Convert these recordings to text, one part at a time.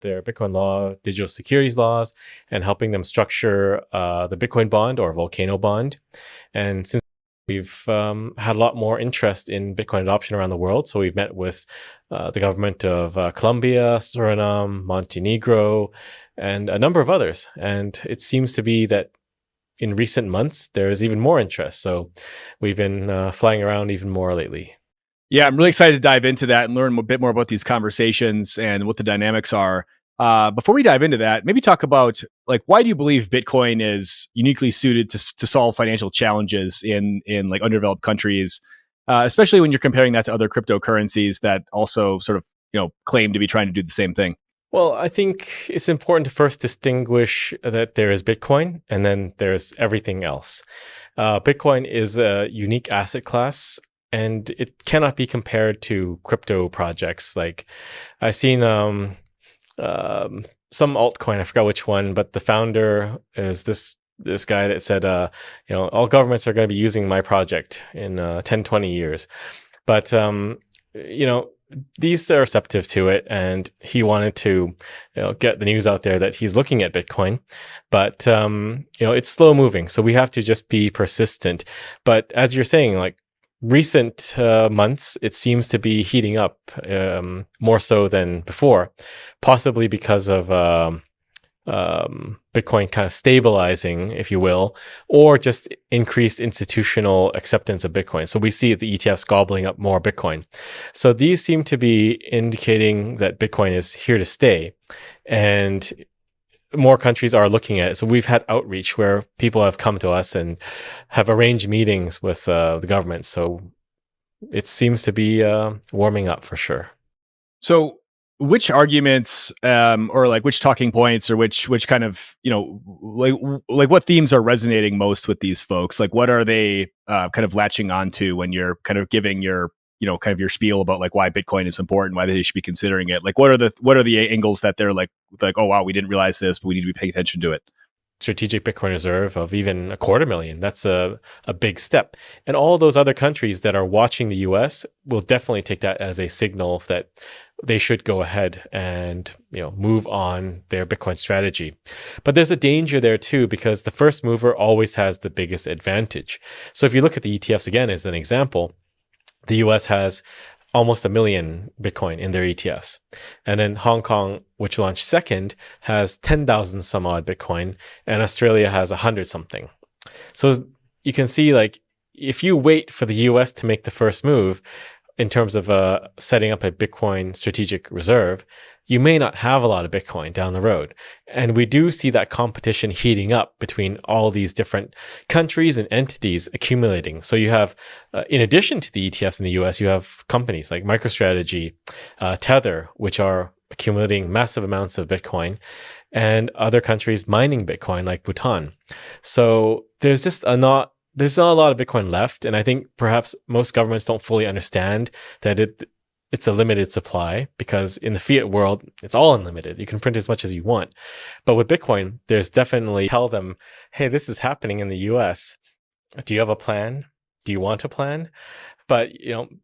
their Bitcoin law, digital securities laws, and helping them structure the Bitcoin bond or volcano bond. And since we've had a lot more interest in Bitcoin adoption around the world, so we've met with the government of Colombia, Suriname, Montenegro, and a number of others. And it seems to be that in recent months, there's even more interest. So we've been flying around even more lately. Yeah, I'm really excited to dive into that and learn a bit more about these conversations and what the dynamics are. Before we dive into that, maybe talk about like why do you believe Bitcoin is uniquely suited to solve financial challenges in like underdeveloped countries, especially when you're comparing that to other cryptocurrencies that also sort of claim to be trying to do the same thing. Well, I think it's important to first distinguish that there is Bitcoin and then there's everything else. Bitcoin is a unique asset class and it cannot be compared to crypto projects. Like I've seen some altcoin, I forgot which one, but the founder is this guy that said, all governments are going to be using my project in 10, 20 years. But, you know, these are receptive to it, and he wanted to get the news out there that he's looking at Bitcoin. But, it's slow moving, so we have to just be persistent. But as you're saying, like, recent months, it seems to be heating up more so than before, possibly because of Bitcoin kind of stabilizing, if you will, or just increased institutional acceptance of Bitcoin. So we see the ETFs gobbling up more Bitcoin. So these seem to be indicating that Bitcoin is here to stay. And more countries are looking at it. So we've had outreach where people have come to us and have arranged meetings with the government. So it seems to be warming up for sure. So, which arguments, or like which talking points, or which kind of like what themes are resonating most with these folks? Like, what are they kind of latching onto when you're kind of giving your kind of your spiel about like why Bitcoin is important, why they should be considering it? Like, what are the angles that they're like, oh wow, we didn't realize this, but we need to be paying attention to it. Strategic Bitcoin reserve of even 250,000. That's a big step. And all those other countries that are watching the US will definitely take that as a signal that they should go ahead and move on their Bitcoin strategy. But there's a danger there too, because the first mover always has the biggest advantage. So if you look at the ETFs again as an example, the US has almost 1 million Bitcoin in their ETFs. And then Hong Kong, which launched second, has 10,000 some odd Bitcoin, and Australia has 100 something. So you can see, like, if you wait for the US to make the first move in terms of setting up a Bitcoin strategic reserve, you may not have a lot of Bitcoin down the road. And we do see that competition heating up between all these different countries and entities accumulating. So you have, in addition to the ETFs in the US, you have companies like MicroStrategy, Tether, which are accumulating massive amounts of Bitcoin, and other countries mining Bitcoin like Bhutan. So there's not a lot of Bitcoin left. And I think perhaps most governments don't fully understand that it's a limited supply, because in the fiat world, it's all unlimited. You can print as much as you want. But with Bitcoin, there's definitely tell them, hey, this is happening in the US. Do you have a plan? Do you want a plan? But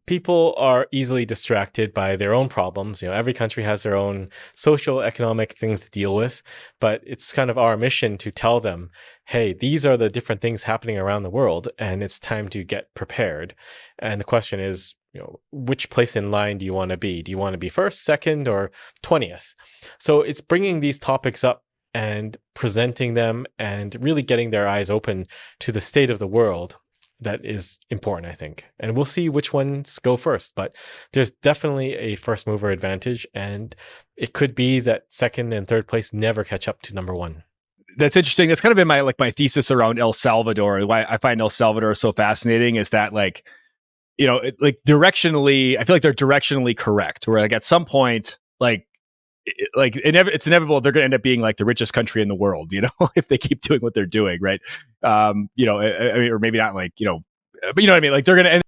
people are easily distracted by their own problems. Every country has their own social, economic things to deal with. But it's kind of our mission to tell them, hey, these are the different things happening around the world, and it's time to get prepared. And the question is, which place in line do you want to be? Do you want to be first, second, or 20th? So it's bringing these topics up and presenting them and really getting their eyes open to the state of the world. That is important, I think. And we'll see which ones go first. But there's definitely a first mover advantage. And it could be that second and third place never catch up to number one. That's interesting. That's kind of been my thesis around El Salvador. Why I find El Salvador so fascinating is that like directionally, I feel like they're directionally correct. Where like at some point, it's inevitable they're going to end up being like the richest country in the world, if they keep doing what they're doing, right? I mean, or maybe not like, but you know what I mean? Like they're going to end.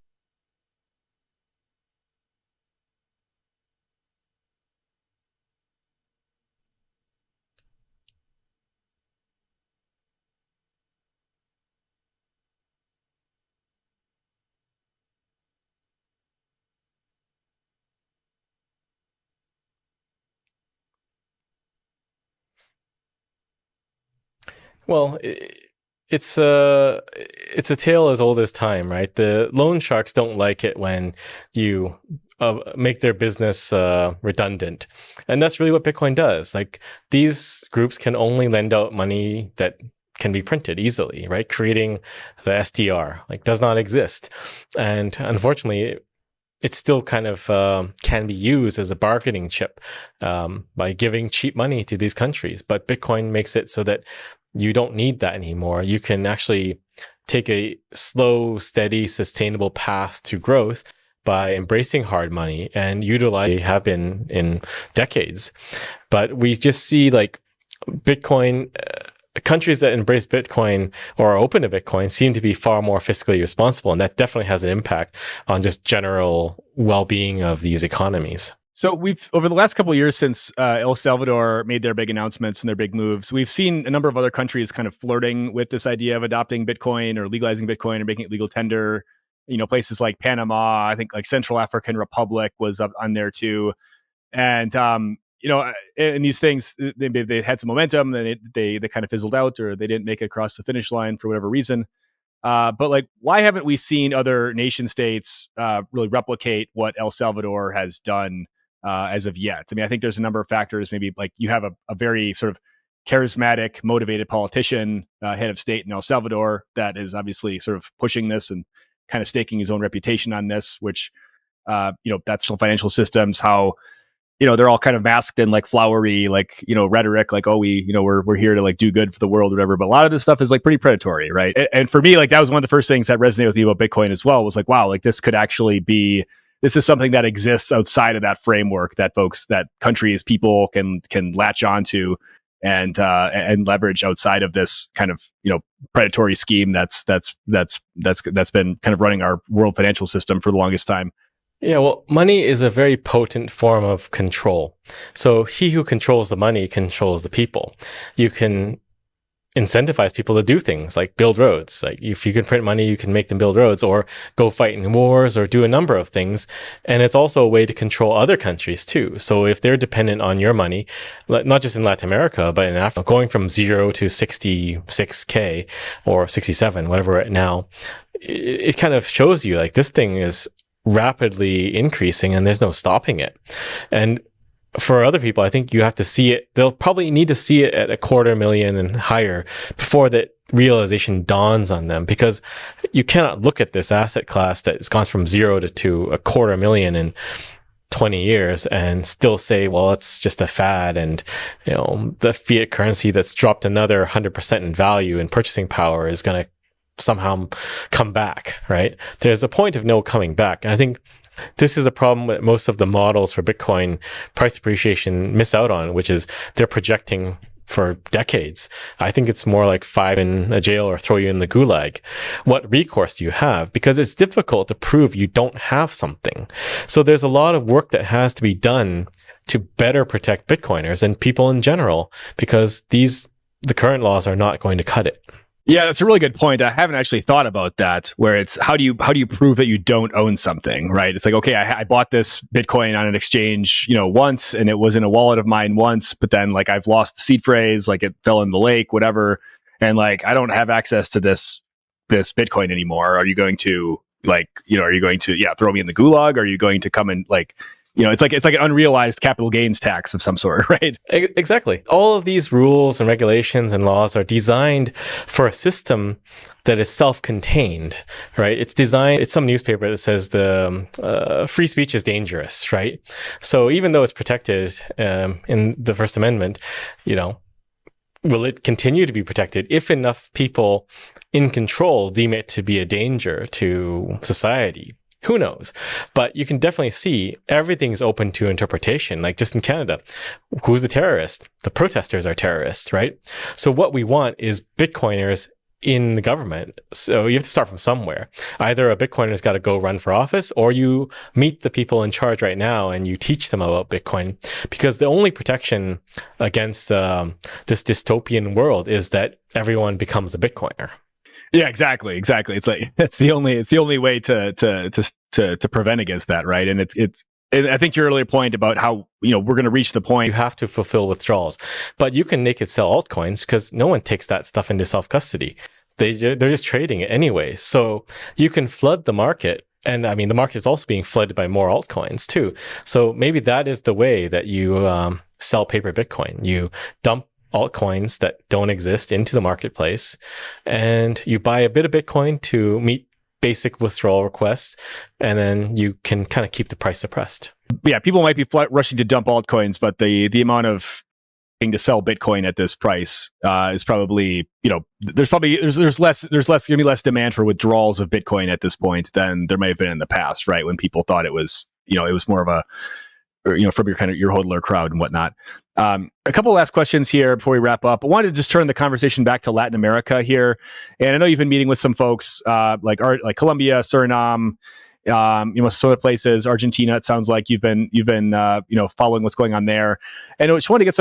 Well, it's a tale as old as time, right? The loan sharks don't like it when you make their business redundant, and that's really what Bitcoin does. Like these groups can only lend out money that can be printed easily, right? Creating the SDR like does not exist, and unfortunately, it still kind of can be used as a bargaining chip by giving cheap money to these countries. But Bitcoin makes it so that you don't need that anymore. You can actually take a slow, steady, sustainable path to growth by embracing hard money and utilize have been in decades. But we just see like Bitcoin countries that embrace Bitcoin or are open to Bitcoin seem to be far more fiscally responsible. And that definitely has an impact on just general well-being of these economies. So we've, over the last couple of years since El Salvador made their big announcements and their big moves, we've seen a number of other countries kind of flirting with this idea of adopting Bitcoin or legalizing Bitcoin or making it legal tender. You know, places like Panama, I think like Central African Republic was up on there too. And, you know, and these things, they had some momentum, then they kind of fizzled out, or they didn't make it across the finish line for whatever reason. But like, why haven't we seen other nation states really replicate what El Salvador has done as of yet? I mean, I think there's a number of factors. Maybe like you have a very sort of charismatic, motivated politician, head of state in El Salvador, that is obviously sort of pushing this and kind of staking his own reputation on this, which, you know, that's financial systems, how, you know, they're all kind of masked in like flowery, like, you know, rhetoric, like, oh, we're here to like do good for the world or whatever. But a lot of this stuff is like pretty predatory, right? And for me, like that was one of the first things that resonated with me about Bitcoin as well, was like, wow, like this could actually be, this is something that exists outside of that framework that countries, people can latch onto and leverage outside of this kind of, you know, predatory scheme that's been kind of running our world financial system for the longest time. Yeah, well, money is a very potent form of control. So he who controls the money controls the people. You can incentivize people to do things like build roads. Like if you can print money, you can make them build roads or go fight in wars or do a number of things. And it's also a way to control other countries too. So if they're dependent on your money, not just in Latin America, but in Africa, going from 0 to 66K or 67, whatever right now, it kind of shows you like this thing is rapidly increasing and there's no stopping it. And for other people, I think you have to see it. They'll probably need to see it at 250,000 and higher before that realization dawns on them, because you cannot look at this asset class that's gone from 0 to 250,000 in 20 years and still say, well, it's just a fad. And, you know, the fiat currency that's dropped another 100% in value and purchasing power is going to somehow come back, right? There's a point of no coming back. And I think this is a problem that most of the models for Bitcoin price appreciation miss out on, which is they're projecting for decades. I think it's more like 5 in a jail or throw you in the gulag. What recourse do you have? Because it's difficult to prove you don't have something. So there's a lot of work that has to be done to better protect Bitcoiners and people in general, because the current laws are not going to cut it. Yeah, that's a really good point. I haven't actually thought about that, where it's how do you prove that you don't own something, right? It's like, okay, I bought this Bitcoin on an exchange, you know, once, and it was in a wallet of mine once, but then like I've lost the seed phrase, like it fell in the lake, whatever, and like I don't have access to this Bitcoin anymore. Are you going to throw me in the gulag? Are you going to come and like, you know, it's like an unrealized capital gains tax of some sort, right? Exactly. All of these rules and regulations and laws are designed for a system that is self-contained, right? It's some newspaper that says the free speech is dangerous, right? So even though it's protected in the First Amendment, you know, will it continue to be protected if enough people in control deem it to be a danger to society? Who knows? But you can definitely see everything's open to interpretation. Like just in Canada, who's the terrorist? The protesters are terrorists, right? So what we want is Bitcoiners in the government. So you have to start from somewhere. Either a Bitcoiner's got to go run for office, or you meet the people in charge right now and you teach them about Bitcoin. Because the only protection against this dystopian world is that everyone becomes a Bitcoiner. Yeah, exactly. It's like it's the only way to prevent against that, right? And it's And I think your earlier point about how, you know, we're going to reach the point. You have to fulfill withdrawals, but you can naked sell altcoins because no one takes that stuff into self custody. They're just trading it anyway. So you can flood the market. And I mean, the market is also being flooded by more altcoins too. So maybe that is the way that you sell paper Bitcoin. You dump altcoins that don't exist into the marketplace, and you buy a bit of Bitcoin to meet basic withdrawal requests, and then you can kind of keep the price suppressed. Yeah, people might be rushing to dump altcoins, but the amount of to sell Bitcoin at this price is probably, you know, there's less going to be less demand for withdrawals of Bitcoin at this point than there may have been in the past, right? When people thought it was, you know, it was more of a, you know, from your kind of your hodler crowd and whatnot. A couple of last questions here before we wrap up. I wanted to just turn the conversation back to Latin America here, and I know you've been meeting with some folks like Colombia, Suriname, you know, some other places, Argentina. It sounds like you've been you know, following what's going on there, and I just wanted to get some